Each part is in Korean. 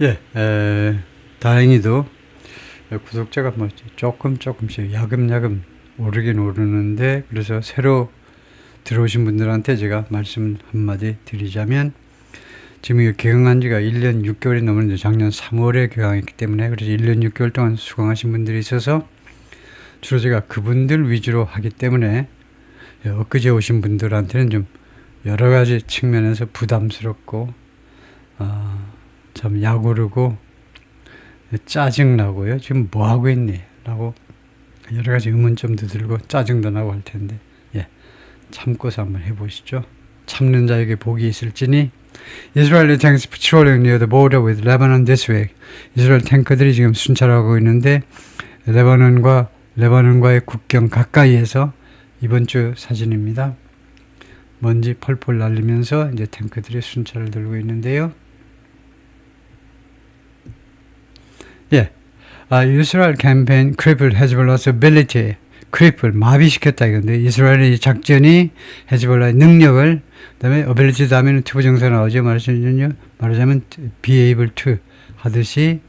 예, 다행히도 구독자가 뭐 조금씩 야금야금 오르긴 오르는데, 그래서 새로 들어오신 분들한테 제가 말씀 한마디 드리자면, 지금 이거 개강한 지가 1년 6개월이 넘었는데 작년 3월에 개강했기 때문에, 그래서 1년 6개월 동안 수강하신 분들이 있어서 주로 제가 그분들 위주로 하기 때문에 엊그제 오신 분들한테는 좀 여러 가지 측면에서 부담스럽고 참 약오르고 짜증나고요. 지금 뭐 하고 있니? 라고 여러 가지 의문점도 들고 짜증도 나고 할 텐데, 참고서 한번 해보시죠. 참는 자에게 복이 있을지니. Israeli tanks patrolling near the border with Lebanon this week. 이스라엘 탱커들이 지금 순찰하고 있는데 레바논과의 국경 가까이에서, 이번 주 사진입니다. 먼지 펄펄 날리면서 이제 탱크들이 순찰을 들고 있는데요. Israel campaign crippled Hezbollah's ability. 마비시켰다 이건데, 이스라엘의 작전이 헤즈볼라의 능력을, 그 다음에 ability 다음에는 투부 정사 나오죠. 말하자면 be able to 하듯이.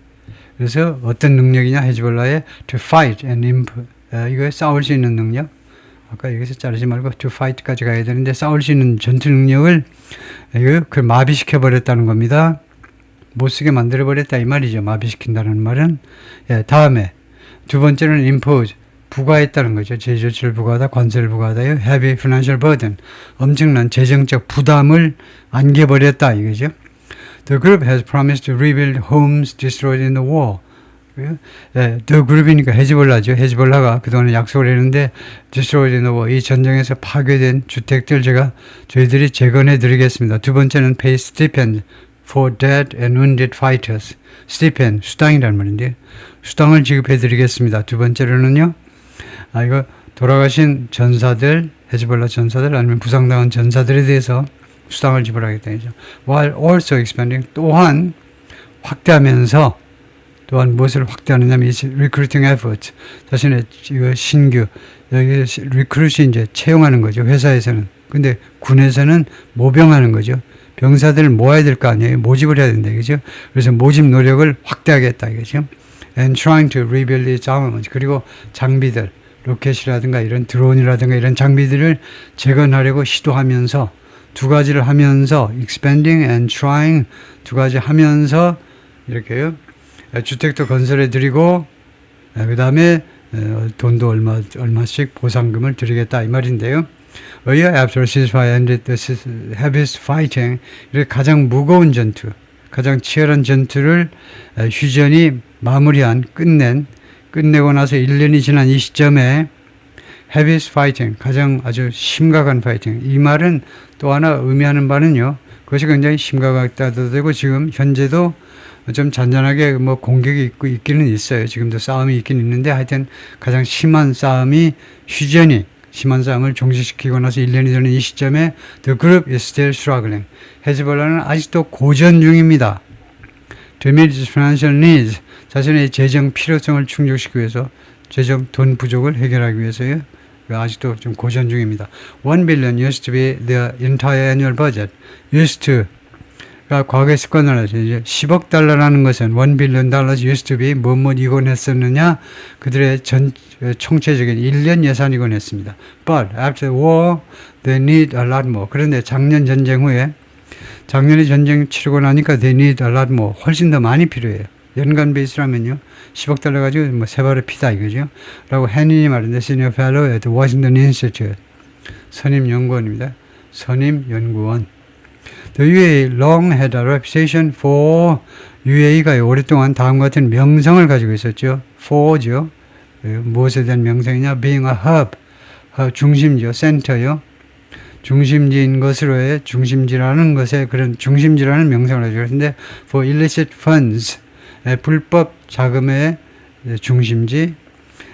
그래서 어떤 능력이냐, 헤즈볼라의 to fight and 이거 싸울 수 있는 능력. 아까 여기서 자르지 말고 to fight까지 가야 되는데, 싸울 수 있는 전투 능력을 그걸 마비시켜 버렸다는 겁니다. 못쓰게 만들어 버렸다 이 말이죠. 마비시킨다는 말은. 다음에 두 번째는 impose, 부과했다는 거죠. 제조치를 부과하다, 관세를 부과하다요. heavy financial burden, 엄청난 재정적 부담을 안겨버렸다 이거죠. The group has promised to rebuild homes destroyed in the war. The group이니까 헤즈볼라죠. 헤즈볼라가 그동안에 약속을 했는데, destroyed in the war, 이 전쟁에서 파괴된 주택들 저희들이 재건해 드리겠습니다. 두 번째는 pay stipend for dead and wounded fighters. stipend, 수당이라는 말인데, 수당을 지급해 드리겠습니다. 두 번째로는요, 이거 돌아가신 전사들, 헤즈볼라 전사들 아니면 부상당한 전사들에 대해서 수당을 지불하겠다 이죠. While also expanding, 또한 확대하면서, 또한 무엇을 확대하느냐면 recruiting efforts, 자신의 신규, 여기 recruit이 이제 채용하는 거죠. 회사에서는. 근데 군에서는 모병하는 거죠. 병사들을 모아야 될 거 아니에요. 모집을 해야 된다 이거죠. 그래서 모집 노력을 확대하겠다 이거죠. And trying to rebuild its armament, 그리고 장비들, 로켓이라든가 이런 드론이라든가 이런 장비들을 재건하려고 시도하면서, 두 가지를 하면서 expanding and trying, 두 가지 하면서 이렇게요. 주택도 건설해 드리고, 그 다음에 돈도 얼마씩 보상금을 드리겠다 이 말인데요. After ceasefire ended the heaviest fighting, 이렇게 가장 무거운 전투, 가장 치열한 전투를 휴전이 끝내고 나서 1년이 지난 이 시점에 heaviest fighting, 가장 아주 심각한 파이팅. 이 말은 또 하나 의미하는 바는요, 그것이 굉장히 심각하다도 되고, 지금 현재도 좀 잔잔하게 공격이 있기는 있어요. 지금도 싸움이 있긴 있는데, 하여튼 가장 심한 싸움이, 휴전이 심한 싸움을 종식시키고 나서 1년이 되는 이 시점에 the group is still struggling. 헤즈볼라는 아직도 고전 중입니다. To meet its financial needs, 자신의 재정 필요성을 충족시키기 위해서, 돈 부족을 해결하기 위해서요. 아직도 좀 고전 중입니다. 1 billion used to be their entire annual budget. used to, 과거의 습관을 하죠. 이제 10억 달러라는 것은 1 billion dollars used to be 뭐이곤 했었느냐, 그들의 총체적인 1년 예산이곤 했습니다. But after the war they need a lot more. 그런데 작년에 전쟁 치르고 나니까 they need a lot more, 훨씬 더 많이 필요해요. 연간 베이스라면요, 10억 달러 가지고 세 발을 피다 이거죠. 라고 헨리 말인데, Senior Fellow at the Washington Institute, 선임연구원입니다. 선임연구원. The UAE long had a reputation for, UAE가 오랫동안 다음과 같은 명성을 가지고 있었죠. for죠. 무엇에 대한 명성이냐? being a hub, 중심지요. center요. 중심지인 것으로의, 중심지라는 것에, 그런 중심지라는 명성을 가지고 있는데, for illicit funds, 불법 자금의 중심지,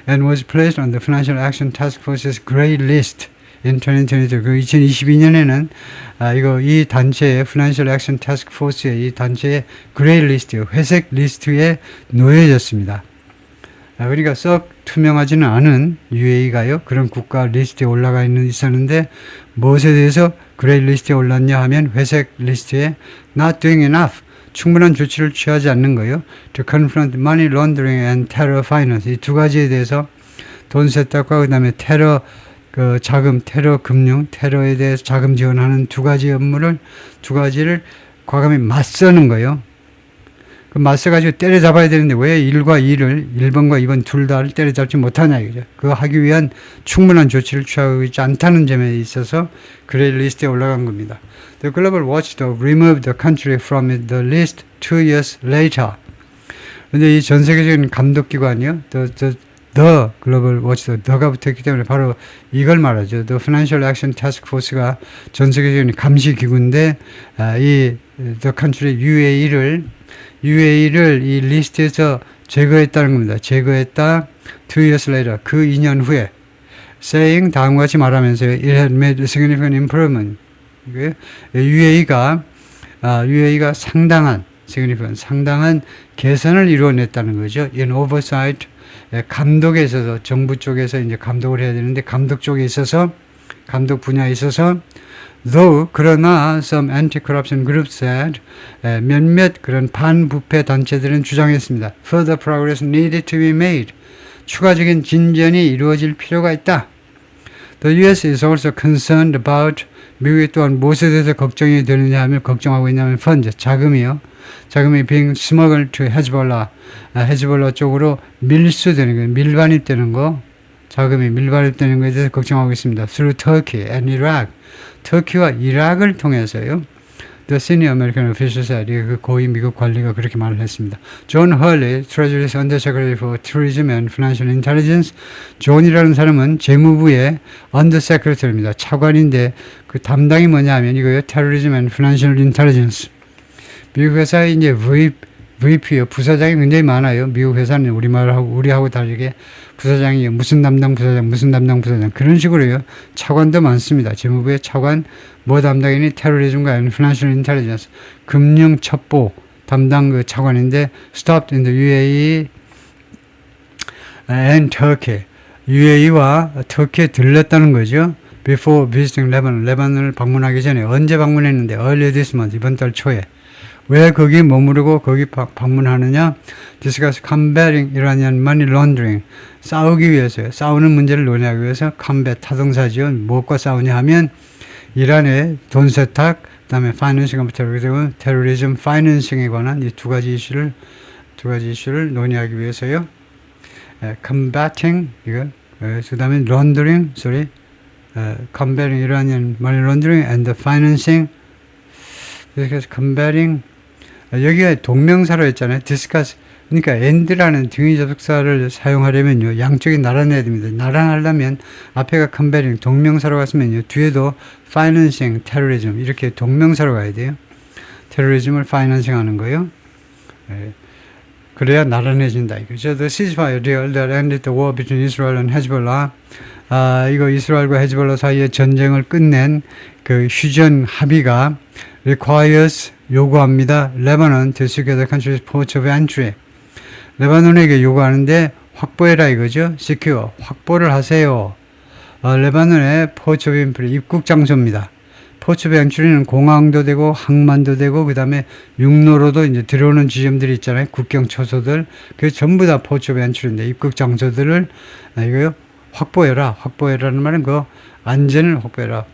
and was placed on the Financial Action Task Force's Grey List in 2022. 그 2022년에는 이 단체의 Financial Action Task Force의 이 단체의 Grey List, 회색 리스트에 놓여졌습니다. 그러니까 썩 투명하지는 않은 UAE가요, 그런 국가 리스트에 올라가 있었는데, 무엇에 대해서 그레이 리스트에 올랐냐 하면, 회색 리스트에 not doing enough 충분한 조치를 취하지 않는 거예요. To confront money laundering and terror finance. 이 두 가지에 대해서 돈 세탁과 그다음에 테러 그 자금, 테러 금융, 테러에 대해서 자금 지원하는 두 가지를 과감히 맞서는 거예요. 그 맞서가지고 때려잡아야 되는데 왜 1과 2를 1번과 2번 둘 다를 때려잡지 못하냐 이거죠. 그거 하기 위한 충분한 조치를 취하고 있지 않다는 점에 있어서 그레이 리스트에 올라간 겁니다. The Global Watchdog removed the country from the list 2 years later. 근데 이 전 세계적인 감독기관이요. The Global Watchdog, the가 붙었기 때문에 바로 이걸 말하죠. The Financial Action Task Force가 전 세계적인 감시기구인데 이 The Country UAE를 이 리스트에서 제거했다는 겁니다. 제거했다. 2 years later. 그 2년 후에. saying 다음과 같이 말하면서요. It had made a significant improvement. UAE가 상당한 개선을 이루어냈다는 거죠. In oversight. 감독에 있어서 정부 쪽에서 이제 감독을 해야 되는데 감독 분야에 있어서 though 그러나 some anti-corruption groups said 몇몇 그런 반부패 단체들은 주장했습니다. Further progress needed to be made. 추가적인 진전이 이루어질 필요가 있다. The U.S. is also concerned about 미국이 또한 무엇에 대해서 걱정이 되느냐 하면 걱정하고 있냐면 funds 자금이 being smuggled to 헤즈볼라 쪽으로 밀수되는 거, 밀반입되는 거, 자금이 밀반입되는 것에 대해서 걱정하고 있습니다. Through Turkey and Iraq. 터키와 이락을 통해서요. The senior American officials said, 그 고위 미국 관리가 그렇게 말을 했습니다. 존 헐리, Treasury's Undersecretary for Tourism and Financial Intelligence. 존이라는 사람은 재무부의 Undersecretary입니다. 차관인데 그 담당이 뭐냐 하면 이거요. Terrorism and Financial Intelligence. 미국 회사에 이제 VP요. 부사장이 굉장히 많아요. 미국 회사는 우리하고 다르게 부사장이 무슨 담당 부사장 그런 식으로요. 차관도 많습니다. 재무부의 차관 뭐 담당이니 테러리즘과 Financial Intelligence 금융 첩보 담당 그 차관인데 stopped in the UAE and Turkey. UAE와 터키에 들렀다는 거죠. Before visiting Lebanon. 레바논을 방문하기 전에 언제 방문했는데 early this month 이번 달 초에. 왜 거기 머무르고 거기 방문하느냐? Discuss combating Iranian money laundering. 싸우기 위해서요. 싸우는 문제를 논의하기 위해서 combat 타동사죠. 무엇과 싸우냐 하면 이란의 돈 세탁, 그다음에 financing of terrorism, financing에 관한 이 두 가지 이슈를 논의하기 위해서요. combating 이거 그다음에 laundering, combating Iranian money laundering and the financing. 그래서 combating 여기가 동명사로 했잖아요. discuss 그러니까 and라는 등위 접속사를 사용하려면요. 양쪽이 나란해야 됩니다. 나란하려면 앞에가 combating 동명사로 갔으면요. 뒤에도 financing, terrorism 이렇게 동명사로 가야 돼요. terrorism을 financing 하는 거예요. 그래야 나란해진다 이거죠. The ceasefire deal that ended the war between Israel and Hezbollah. 이거 이스라엘과 헤즈볼라 사이의 전쟁을 끝낸 그 휴전 합의가 requires 요구합니다. Lebanon to secure the country's ports of entry. 레바논에게 요구하는데 확보해라 이거죠. secure 확보를 하세요. 레바논의 ports of entry 입국 장소입니다. ports of entry는 공항도 되고 항만도 되고 그다음에 육로로도 이제 들어오는 지점들이 있잖아요. 국경 초소들 그 전부 다 ports of entry인데 입국 장소들을 이거요 확보해라. 확보해라는 말은 그 안전을 확보해라.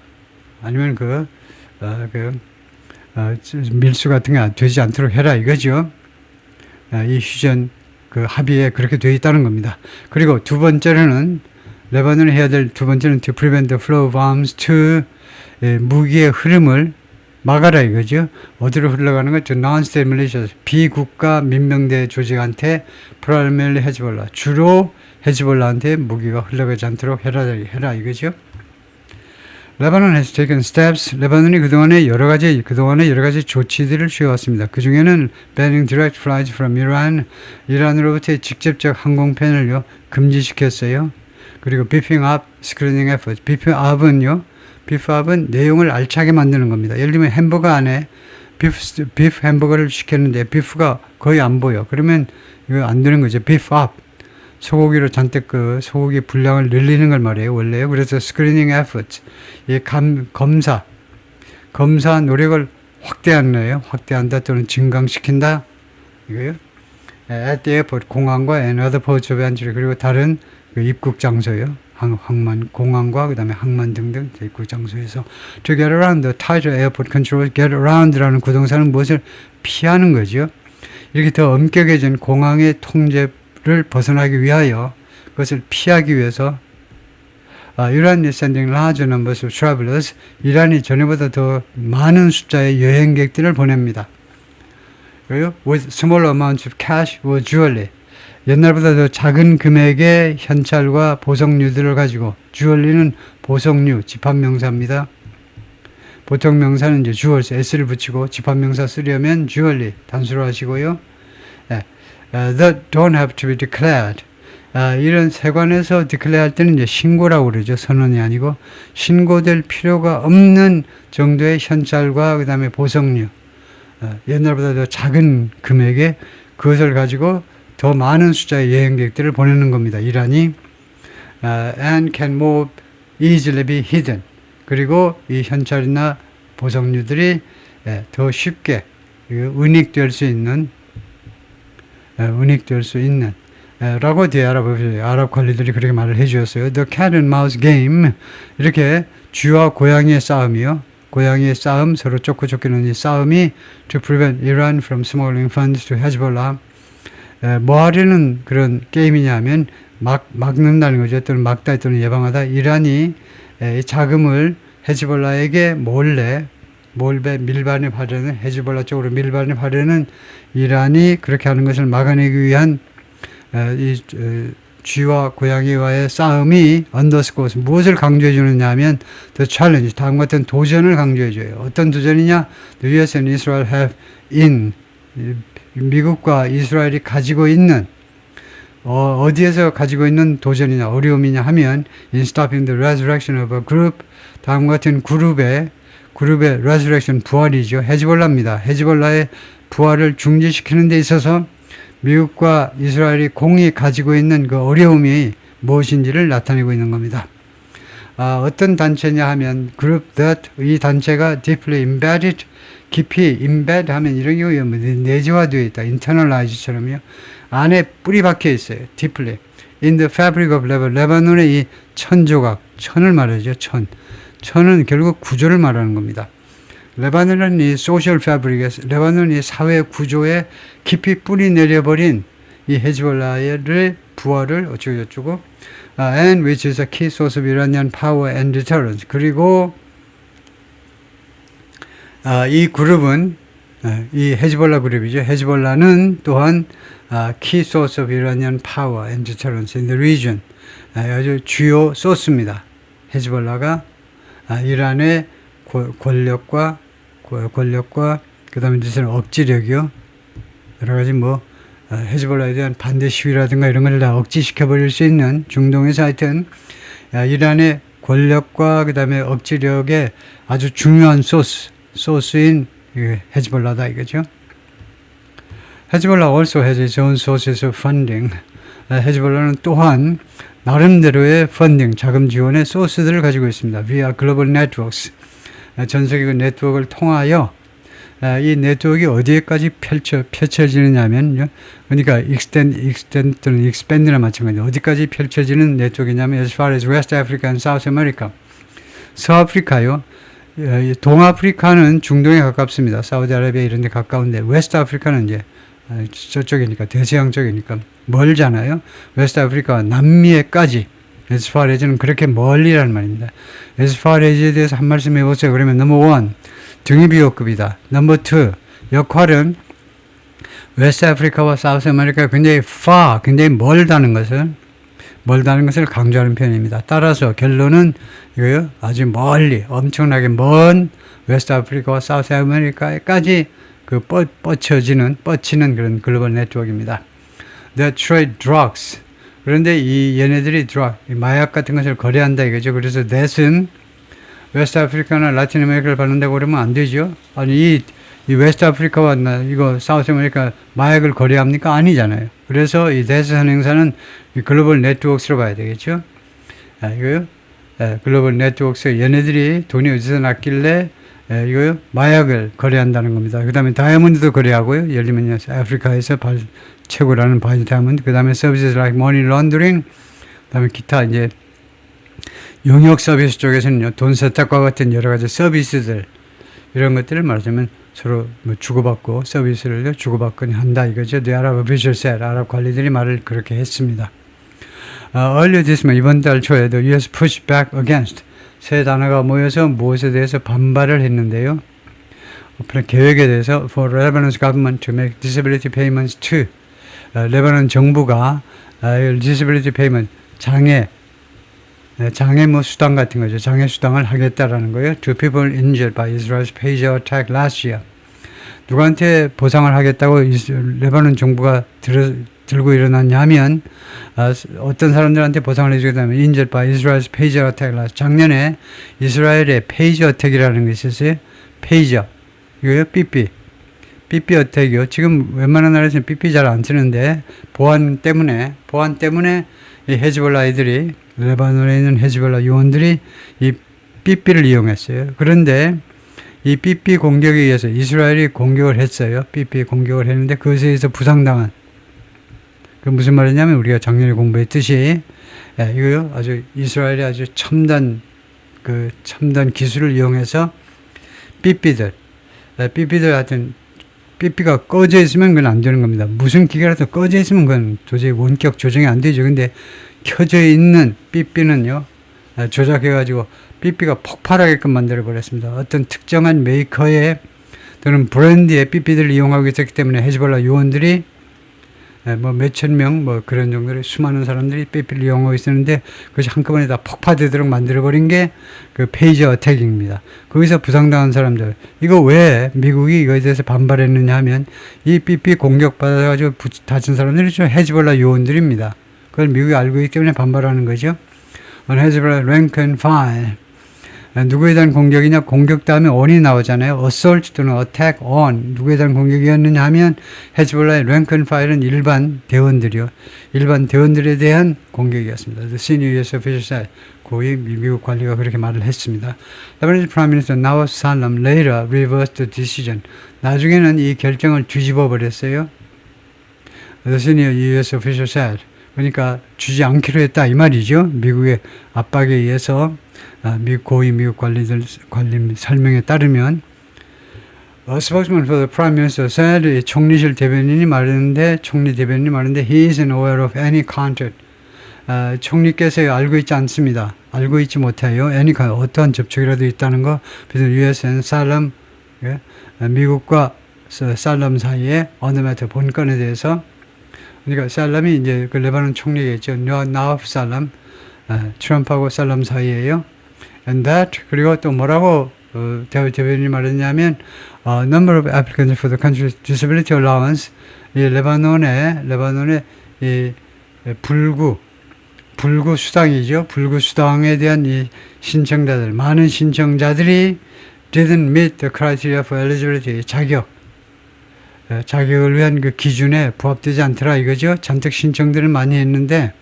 아니면 밀수 같은 게 되지 않도록 해라 이거죠. 이 휴전 그 합의에 그렇게 되어 있다는 겁니다. 그리고 두 번째로는 레바논이 해야 될 두 번째는 to prevent the flow of arms to 무기의 흐름을 막아라 이거죠. 어디로 흘러가는 거? to non-state militias 비국가 민병대 조직한테 primarily 헤즈볼라 주로 헤즈볼라한테 무기가 흘러가지 않도록 해라 이거죠. 레바논 has taken steps. 레바논이 그동안에 여러 가지 조치들을 취해왔습니다. 그 중에는 banning direct flights from Iran. 이란으로부터의 직접적 항공편을요 금지시켰어요. 그리고 beefing up screening efforts. beef up은 내용을 알차게 만드는 겁니다. 예를 들면 햄버거 안에 비프 햄버거를 시켰는데 비프가 거의 안 보여. 그러면 이거 안 되는 거죠. beef up. 소고기로 잔뜩 소고기 분량을 늘리는 걸 말이에요, 원래요. 그래서 screening efforts, 검사 노력을 확대한다, 확대한다 또는 증강시킨다 이거요. At the airport, 공항과 and other ports of entry, 그리고 다른 그 입국 장소요. 항만, 공항과 그 다음에 항만 등등 입국 장소에서 to get around the tighter airport controls. get around라는 구동사는 무엇을 피하는 거죠. 이렇게 더 엄격해진 공항의 통제를 벗어나기 위하여, 그것을 피하기 위해서 Iran is sending large numbers of travelers. 이란이 전에보다 더 많은 숫자의 여행객들을 보냅니다. 그리고 with smaller amounts of cash or jewelry. 옛날보다 더 작은 금액의 현찰과 보석류들을 가지고, 주얼리는 보석류, 집합명사입니다. 보통 명사는 이제 jewels, s를 붙이고, 집합명사 쓰려면 jewelry, 단수로 하시고요. That don't have to be declared. 이런 세관에서 declare 할 때는 이제 신고라고 그러죠. 선언이 아니고, 신고될 필요가 없는 정도의 현찰과 그 다음에 보석류, 옛날보다 더 작은 금액의 그것을 가지고 더 많은 숫자의 여행객들을 보내는 겁니다. 이란이. And can more easily be hidden. 그리고 이 현찰이나 보석류들이 더 쉽게 은닉될 수 있는 라고 뒤에 아랍 관리들이 그렇게 말을 해주었어요. The cat and mouse game. 이렇게 쥐와 고양이의 싸움이요. 고양이의 싸움, 서로 쫓고 쫓기는 이 싸움이 to prevent Iran from smuggling funds to Hezbollah. 뭐 하려는 그런 게임이냐면 막는다는 거죠. 또는 막다 또는 예방하다. 이란이 이 자금을 헤즈볼라에게 몰래 밀반입하려는, 헤즈볼라 쪽으로 밀반입하려는 이란이 그렇게 하는 것을 막아내기 위한 이 쥐와 고양이와의 싸움이 언더스코어스 무엇을 강조해 주느냐 하면 the challenge, 다음과 같은 도전을 강조해 줘요. 어떤 도전이냐? The US and Israel have in, 미국과 이스라엘이 가지고 있는 어디에서 가지고 있는 도전이냐, 어려움이냐 하면 in stopping the resurrection of a group, 다음과 같은 그룹의 resurrection, 부활이죠. 헤즈볼라입니다. 헤즈볼라의 부활을 중지시키는 데 있어서 미국과 이스라엘이 공이 가지고 있는 그 어려움이 무엇인지를 나타내고 있는 겁니다. 어떤 단체냐 하면 group that, 이 단체가 deeply embedded, 깊이 embed 하면 이런 경우에 내재화되어 있다. internalize처럼요. 안에 뿌리 박혀 있어요. deeply. in the fabric of Lebanon. 레바논의 이 천조각, 천을 말하죠. 천은 결국 구조를 말하는 겁니다. 레바논은 이 소셜 패브릭에서, 레바논이 사회 구조에 깊이 뿌리 내려버린 이 헤즈볼라의 부활을 어쩌고저쩌고, and which is a key source of Iranian power and deterrence. 그리고 이 그룹은 이 헤즈볼라 그룹이죠. 헤즈볼라는 또한 key source of Iranian power and deterrence in the region. 아주 주요 소스입니다. 헤즈볼라가 이란의 권력과 그 다음에 이제는 억지력이요. 여러 가지 헤즈볼라에 대한 반대 시위라든가 이런 걸 다 억지시켜버릴 수 있는, 중동에서 하여튼 이란의 권력과 그 다음에 억지력의 아주 중요한 소스인 헤즈볼라다 이거죠. 헤즈볼라 also has its own sources of funding. 헤즈볼라는 또한 나름대로의 펀딩, 자금 지원의 소스들을 가지고 있습니다. via global networks. 전 세계 네트워크를 통하여 이 네트워크가 어디에까지 펼쳐지느냐 하면요. 그러니까 extend 또는 expand나 마찬가지로 어디까지 펼쳐지는 네트워크냐면 as far as West Africa and South America. 서아프리카요. 동아프리카는 중동에 가깝습니다. 사우디아라비아 이런 데 가까운데 웨스트 아프리카는 이제 저쪽이니까, 대서양 쪽이니까 멀잖아요. 웨스트 아프리카와 남미에까지 as far as는 그렇게 멀리라는 말입니다. as far as에 대해서 한 말씀 해보세요. 그러면 넘버 1, 등위비호급이다. 넘버 2, 역할은 웨스트 아프리카와 사우스 아메리카가 굉장히 far, 굉장히 멀다는 것을 강조하는 표현입니다. 따라서 결론은 이거요. 아주 멀리, 엄청나게 먼 웨스트 아프리카와 사우스 아메리카까지 뻗치는 그런 글로벌 네트워크입니다. The trade drugs. 그런데 얘네들이 마약 같은 것을 거래한다 이거죠. 그래서 that은 웨스트 아프리카나 라틴 아메리카를 받는다고 그러면 안 되죠. 아니, 이 웨스트 아프리카와 이거 사우스 아메리카 마약을 거래합니까? 아니잖아요. 그래서 이 that 선행사는 이 글로벌 네트워크로 봐야 되겠죠. 이거요. 글로벌 네트워크, 얘네들이 돈이 어디서 났길래 이거요 마약을 거래한다는 겁니다. 그 다음에 다이아몬드도 거래하고요. 예를 들면 아프리카에서 최고라는 다이아몬드. 그 다음에 서비스 like money laundering. 그 다음에 기타 이제 용역 서비스 쪽에서는요 돈 세탁과 같은 여러 가지 서비스들 이런 것들을 말하자면 서로 뭐 주고받고 서비스를 주고받거나 한다 이거죠. The Arab official said. 아랍 관리들이 말을 그렇게 했습니다. earlier this month 이번 달 초에도 US pushed back against 세 단어가 모여서 무엇에 대해서 반발을 했는데요. 계획에 대해서 for Lebanon's government to make disability payments to 레바논 정부가 disability payment 장애 뭐 수당 같은 거죠. 장애 수당을 하겠다라는 거예요. To people injured by Israel's pager attack last year. 누구한테 보상을 하겠다고 레바논 정부가 들고 일어났냐면 어떤 사람들한테 보상을 해주겠다면 injured by Israel's pager attack last. 작년에 이스라엘의 페이저 어택이라는 것이 있었어요. 페이저 이거요 삐삐 어택이요. 지금 웬만한 나라에서는 삐삐 잘 안 쓰는데 보안 때문에 이 헤즈볼라 애들이 레바논에 있는 헤즈볼라 요원들이 이 삐삐를 이용했어요. 그런데 이 삐삐 공격에 의해서 이스라엘이 공격을 했어요. 삐삐 공격을 했는데 그것에 의해서 부상당한. 그 무슨 말이냐면 우리가 작년에 공부했듯이 이거요 아주 이스라엘이 아주 첨단 기술을 이용해서 삐삐들 하여튼 삐삐가 꺼져 있으면 그건 안 되는 겁니다. 무슨 기계라도 꺼져 있으면 그건 도저히 원격 조정이 안 되죠. 근데 켜져 있는 삐삐는요 조작해가지고 삐삐가 폭발하게끔 만들어 버렸습니다. 어떤 특정한 메이커의 또는 브랜드의 삐삐들을 이용하고 있었기 때문에 헤즈볼라 요원들이 뭐 몇천 명 뭐 그런 정도의 수많은 사람들이 삐삐를 이용하고 있었는데 그것이 한꺼번에 다 폭파되도록 만들어버린 게 그 페이저 어택입니다. 거기서 부상당한 사람들 이거 왜 미국이 이거에 대해서 반발했느냐 하면 이 삐삐 공격받아가지고 다친 사람들이 좀 헤즈볼라 요원들입니다. 그걸 미국이 알고 있기 때문에 반발하는 거죠. 헤즈볼라 rank and file 누구에 대한 공격이냐? 공격 다음에 on이 나오잖아요. assault 또는 attack on 누구에 대한 공격이었느냐 하면 헤즈볼라의 rank and file은 일반 대원들에 대한 공격이었습니다. The senior US official said. 고위 미국 관리가 그렇게 말을 했습니다. Lebanese Prime Minister Nawaf Salam later reversed the decision. 나중에는 이 결정을 뒤집어 버렸어요. The senior US official said. 그러니까 주지 않기로 했다 이 말이죠. 미국의 압박에 의해서 고위 미국 관리 설명에 따르면 A spokesman for the Prime Minister said 총리 대변인이 말했는데 he isn't aware of any contact. 총리께서 알고 있지 않습니다. 알고 있지 못해요. 어떠한 접촉이라도 있다는 거. 그래서 US and Salam 미국과 살람 사이에 어느 매트 본건에 대해서 그러니까 살람이 이제 그 레바논 총리겠죠. 나와프 살람 트럼프하고 살람 사이에요. And that 그리고 또 뭐라고 대변인이 말했냐면 number of applicants for the country's disability allowance 이 레바논의 이 불구 수당이죠. 불구 수당에 대한 이 신청자들 많은 신청자들이 didn't meet the criteria for eligibility 자격을 위한 그 기준에 부합되지 않더라 이거죠. 잔뜩 신청들을 많이 했는데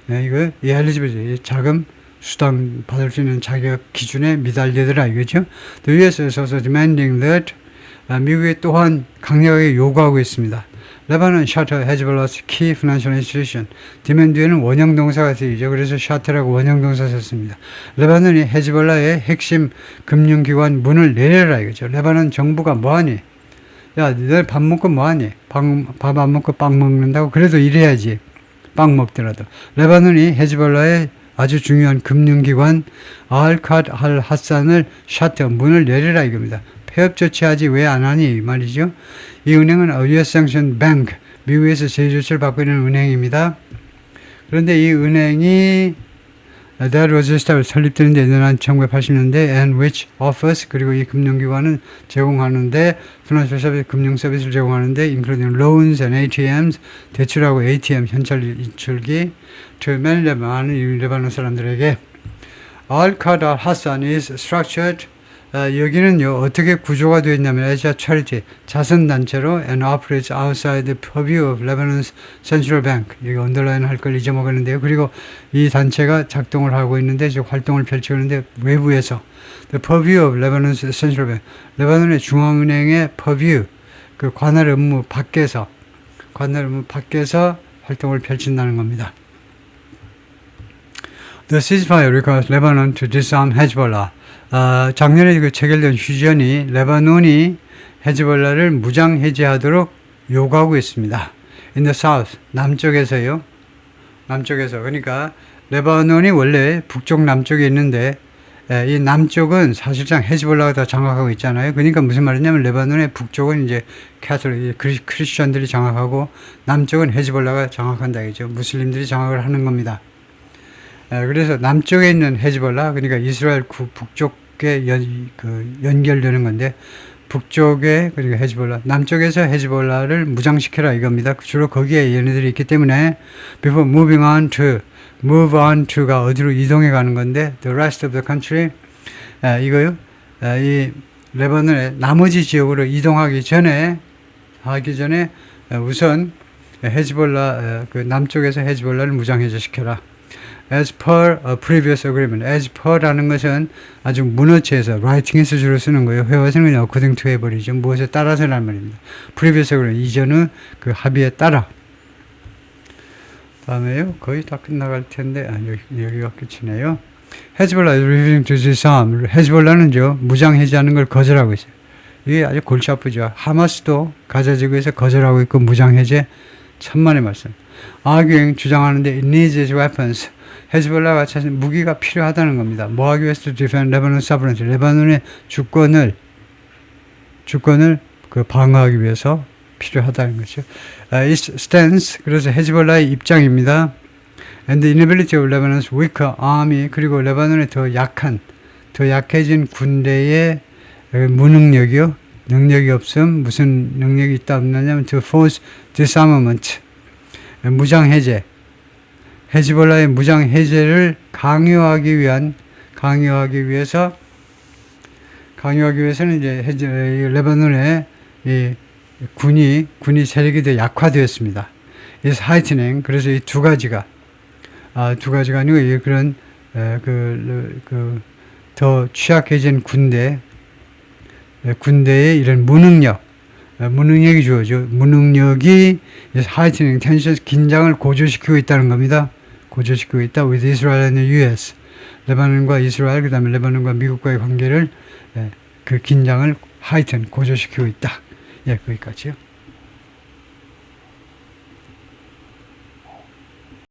이거 eligibility 자금 수당 받을 수 있는 자격 기준에 미달되더라 이거죠. The U.S. is also demanding that 미국이 또한 강력하게 요구하고 있습니다. 레바논 샤터 헤즈볼라's key financial institution 디맨드에는 원형 동사가 쓰이죠. 그래서 샤터라고 원형 동사 썼습니다. 레바논이 헤즈볼라의 핵심 금융기관 문을 내려라 이거죠. 레바논 정부가 뭐하니? 야, 너희 밥 먹고 뭐하니? 밥 안 먹고 빵 먹는다고? 그래도 일해야지. 빵 먹더라도. 레바논이 헤즈볼라의 아주 중요한 금융기관 알카드 알 하산을 샤터 문을 내려라 이겁니다. 폐업 조치하지 왜 안 하니 말이죠. 이 은행은 US Sanctioned Bank 미국에서 제재 조치를 받고 있는 은행입니다. 그런데 이 은행이 That was established 설립되는데 1980년대 and which offers 그리고 이 금융기관은 제공하는데 financial service 금융 서비스를 제공하는데 including loans and ATMs 대출하고 ATM 현찰 인출기 to many 많은 레바논 사람들에게 Al-Qadr Hassan is structured 여기는요, 어떻게 구조가 되어 있냐면, Asia Charity, 자선단체로, and operates outside the purview of Lebanon's Central Bank. 여기 언더라인 할 걸 잊어먹었는데요. 그리고 이 단체가 작동을 하고 있는데, 지금 활동을 펼치고 있는데, 외부에서, the purview of Lebanon's Central Bank. 레바논의 중앙은행의 purview, 그 관할 업무 밖에서 활동을 펼친다는 겁니다. The ceasefire requires Lebanon to disarm Hezbollah. 작년에 그 체결된 휴전이 레바논이 헤즈볼라를 무장 해제하도록 요구하고 있습니다. In the south, 남쪽에서요. 그러니까 레바논이 원래 북쪽 남쪽에 있는데 이 남쪽은 사실상 헤즈볼라가 다 장악하고 있잖아요. 그러니까 무슨 말이냐면 레바논의 북쪽은 이제 캐톨릭, 크리스천들이 장악하고 남쪽은 헤즈볼라가 장악한다 이죠. 무슬림들이 장악을 하는 겁니다. 그래서 남쪽에 있는 헤즈볼라, 그러니까 이스라엘 북쪽에 연결되는 건데, 북쪽에, 그러니까 헤즈볼라, 남쪽에서 헤즈볼라를 무장시켜라 이겁니다. 주로 거기에 얘네들이 있기 때문에, before move on to가 어디로 이동해 가는 건데, the rest of the country, 이거요, 이 레바논의 나머지 지역으로 이동하기 전에, 우선 헤즈볼라, 그 남쪽에서 헤즈볼라를 무장해제시켜라. As per a previous agreement. As per라는 것은 아주 문어체에서, writing에서 주로 쓰는 거예요. 회화에서는 그냥 according to 해버리죠. 무엇에 따라서라는 말입니다. Previous agreement. 이전의 그 합의에 따라. 다음에요. 거의 다 끝나갈 텐데, 여기가 끝이네요. Hezbollah is refusing to disarm. 헤즈볼라는요, 무장 해제하는 걸 거절하고 있어요. 이게 아주 골치 아프죠. 하마스도 가자 지구에서 거절하고 있고, 무장 해제 천만의 말씀. Arguing, 주장하는데, it needs its weapons. 헤즈볼라가 사실 무기가 필요하다는 겁니다. 뭐 하기 위해서 to defend Lebanon's sovereignty. 레바논의 주권을 그 방어하기 위해서 필요하다는 것이죠. Its stance, 그래서 헤즈볼라의 입장입니다. And the inability of Lebanon's weaker army, 그리고 레바논의 더 약해진 군대의 무능력이요. 능력이 없음, 무슨 능력이 있다 없느냐면 to force disarmament, 무장 해제. 헤즈볼라의 무장 해제를 강요하기 위해서는 이제 레바논의 이 군이 세력이 더 약화되었습니다. is heightening. 그래서 이 두 가지가 아니고 그런 더 취약해진 군대의 이런 무능력이 주어져. 무능력이 heightening tension, 긴장을 고조시키고 있다는 겁니다. 고조시키고 있다. with Israel and the US. 레바논과 이스라엘, 그 다음에 레바논과 미국과의 관계를, 그 긴장을 heighten, 고조시키고 있다. 예, 거기까지요.